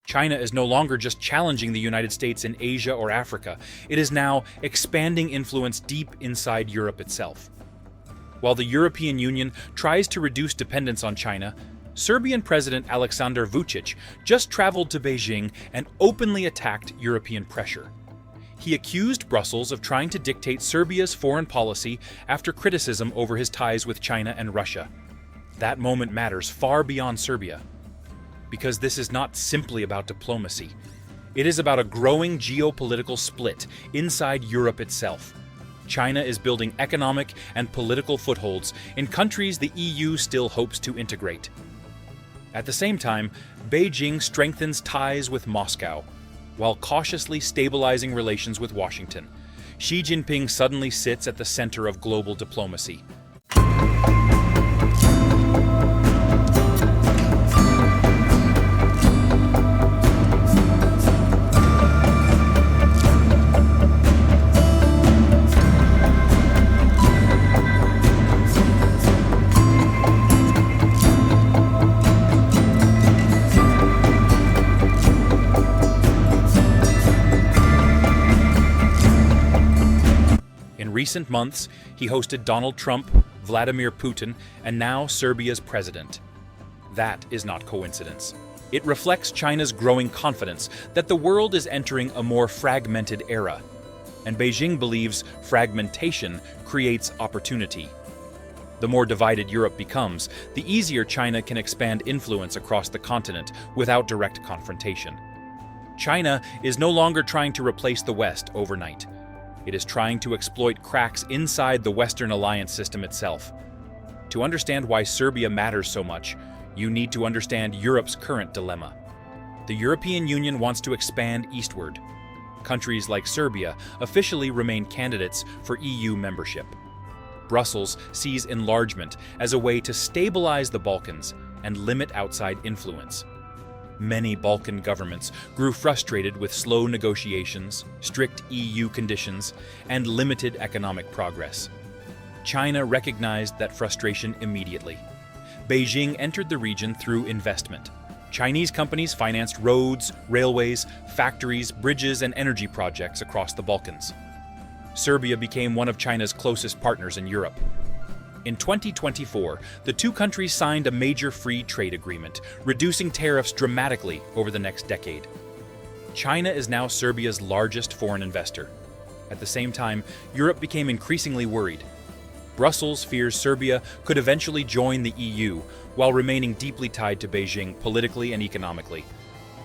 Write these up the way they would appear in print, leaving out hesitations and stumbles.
China is no longer just challenging the United States in Asia or Africa. It is now expanding influence deep inside Europe itself. While the European Union tries to reduce dependence on China, Serbian President Aleksandar Vučić just traveled to Beijing and openly attacked European pressure. He accused Brussels of trying to dictate Serbia's foreign policy after criticism over his ties with China and Russia. That moment matters far beyond Serbia, because this is not simply about diplomacy. It is about a growing geopolitical split inside Europe itself. China is building economic and political footholds in countries the EU still hopes to integrate. At the same time, Beijing strengthens ties with Moscow, while cautiously stabilizing relations with Washington. Xi Jinping suddenly sits at the center of global diplomacy. In recent months, he hosted Donald Trump, Vladimir Putin, and now Serbia's president. That is not coincidence. It reflects China's growing confidence that the world is entering a more fragmented era, and Beijing believes fragmentation creates opportunity. The more divided Europe becomes, the easier China can expand influence across the continent without direct confrontation. China is no longer trying to replace the West overnight. It is trying to exploit cracks inside the Western alliance system itself. To understand why Serbia matters so much, you need to understand Europe's current dilemma. The European Union wants to expand eastward. Countries like Serbia officially remain candidates for EU membership. Brussels sees enlargement as a way to stabilize the Balkans and limit outside influence. Many Balkan governments grew frustrated with slow negotiations, strict EU conditions, and limited economic progress. China recognized that frustration immediately. Beijing entered the region through investment. Chinese companies financed roads, railways, factories, bridges, and energy projects across the Balkans. Serbia became one of China's closest partners in Europe. In 2024, the two countries signed a major free trade agreement, reducing tariffs dramatically over the next decade. China is now Serbia's largest foreign investor. At the same time, Europe became increasingly worried. Brussels fears Serbia could eventually join the EU while remaining deeply tied to Beijing politically and economically.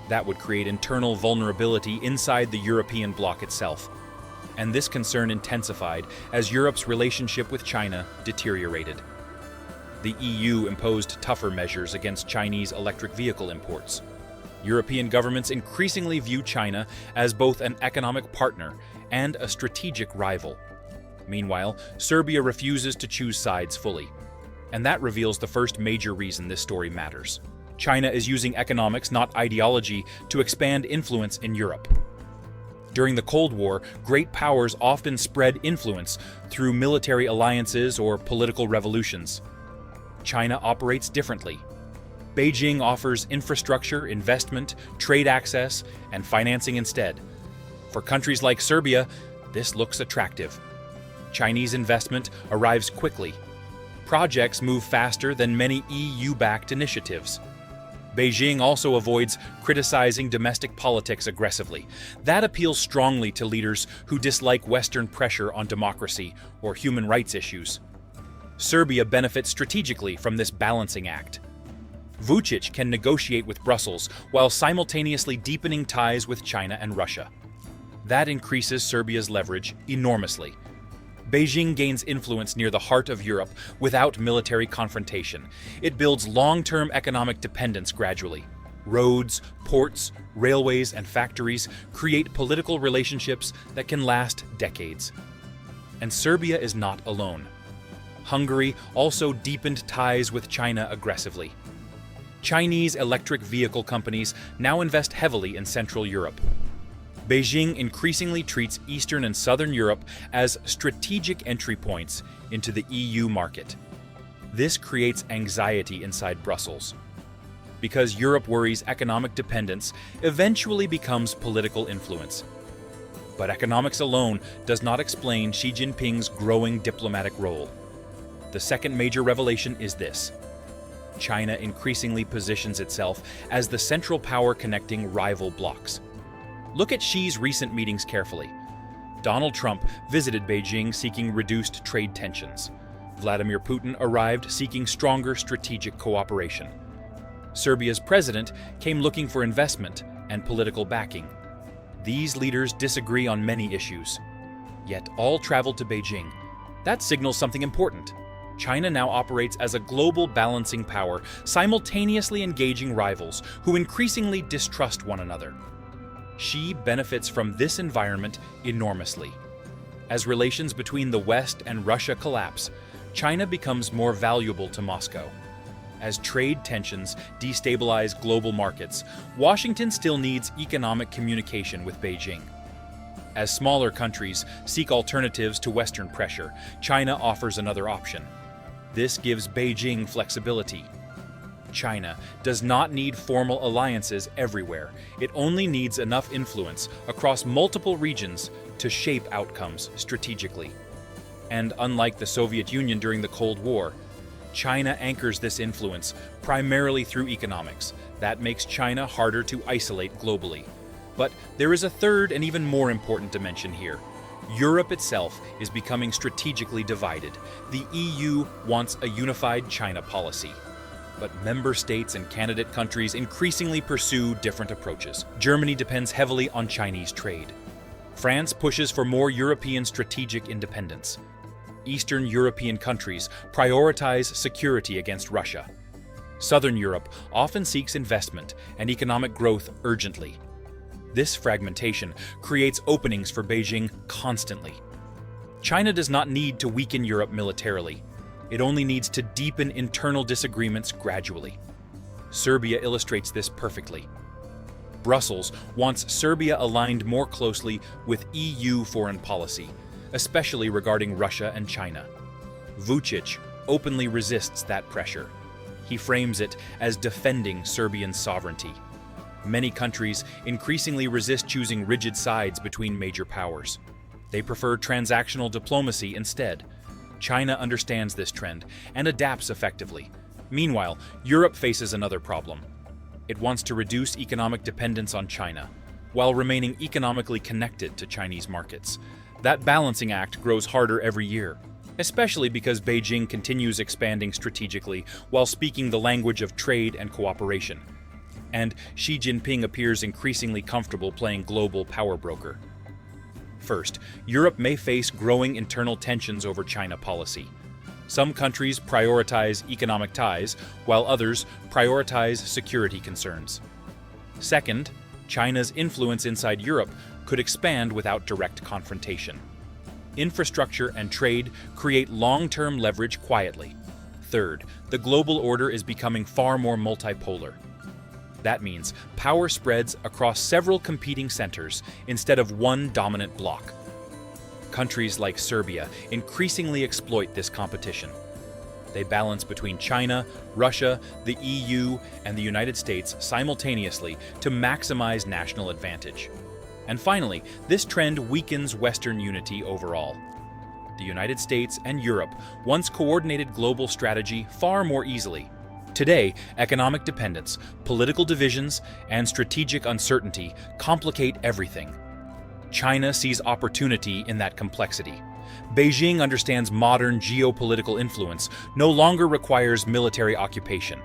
That would create internal vulnerability inside the European bloc itself. And this concern intensified as Europe's relationship with China deteriorated. The EU imposed tougher measures against Chinese electric vehicle imports. European governments increasingly view China as both an economic partner and a strategic rival. Meanwhile, Serbia refuses to choose sides fully. And that reveals the first major reason this story matters. China is using economics, not ideology, to expand influence in Europe. During the Cold War, great powers often spread influence through military alliances or political revolutions. China operates differently. Beijing offers infrastructure, investment, trade access, and financing instead. For countries like Serbia, this looks attractive. Chinese investment arrives quickly. Projects move faster than many EU-backed initiatives. Beijing also avoids criticizing domestic politics aggressively. That appeals strongly to leaders who dislike Western pressure on democracy or human rights issues. Serbia benefits strategically from this balancing act. Vučić can negotiate with Brussels while simultaneously deepening ties with China and Russia. That increases Serbia's leverage enormously. Beijing gains influence near the heart of Europe without military confrontation. It builds long-term economic dependence gradually. Roads, ports, railways, and factories create political relationships that can last decades. And Serbia is not alone. Hungary also deepened ties with China aggressively. Chinese electric vehicle companies now invest heavily in Central Europe. Beijing increasingly treats Eastern and Southern Europe as strategic entry points into the EU market. This creates anxiety inside Brussels. because Europe worries economic dependence eventually becomes political influence. But economics alone does not explain Xi Jinping's growing diplomatic role. The second major revelation is this: China increasingly positions itself as the central power connecting rival blocs. Look at Xi's recent meetings carefully. Donald Trump visited Beijing seeking reduced trade tensions. Vladimir Putin arrived seeking stronger strategic cooperation. Serbia's president came looking for investment and political backing. These leaders disagree on many issues, yet all traveled to Beijing. That signals something important. China now operates as a global balancing power, simultaneously engaging rivals who increasingly distrust one another. Xi benefits from this environment enormously. As relations between the West and Russia collapse, China becomes more valuable to Moscow. As trade tensions destabilize global markets, Washington still needs economic communication with Beijing. As smaller countries seek alternatives to Western pressure, China offers another option. This gives Beijing flexibility. China does not need formal alliances everywhere. It only needs enough influence across multiple regions to shape outcomes strategically. And unlike the Soviet Union during the Cold War, China anchors this influence primarily through economics. That makes China harder to isolate globally. But there is a third and even more important dimension here. Europe itself is becoming strategically divided. The EU wants a unified China policy, but member states and candidate countries increasingly pursue different approaches. Germany depends heavily on Chinese trade. France pushes for more European strategic independence. Eastern European countries prioritize security against Russia. Southern Europe often seeks investment and economic growth urgently. This fragmentation creates openings for Beijing constantly. China does not need to weaken Europe militarily. It only needs to deepen internal disagreements gradually. Serbia illustrates this perfectly. Brussels wants Serbia aligned more closely with EU foreign policy, especially regarding Russia and China. Vučić openly resists that pressure. He frames it as defending Serbian sovereignty. Many countries increasingly resist choosing rigid sides between major powers. They prefer transactional diplomacy instead. China understands this trend and adapts effectively. Meanwhile, Europe faces another problem. It wants to reduce economic dependence on China, while remaining economically connected to Chinese markets. That balancing act grows harder every year, especially because Beijing continues expanding strategically while speaking the language of trade and cooperation. And Xi Jinping appears increasingly comfortable playing global power broker. First, Europe may face growing internal tensions over China policy. Some countries prioritize economic ties, while others prioritize security concerns. Second, China's influence inside Europe could expand without direct confrontation. Infrastructure and trade create long-term leverage quietly. Third, the global order is becoming far more multipolar. That means power spreads across several competing centers instead of one dominant bloc. Countries like Serbia increasingly exploit this competition. They balance between China, Russia, the EU, and the United States simultaneously to maximize national advantage. And finally, this trend weakens Western unity overall. The United States and Europe once coordinated global strategy far more easily. Today, economic dependence, political divisions, and strategic uncertainty complicate everything. China sees opportunity in that complexity. Beijing understands modern geopolitical influence no longer requires military occupation.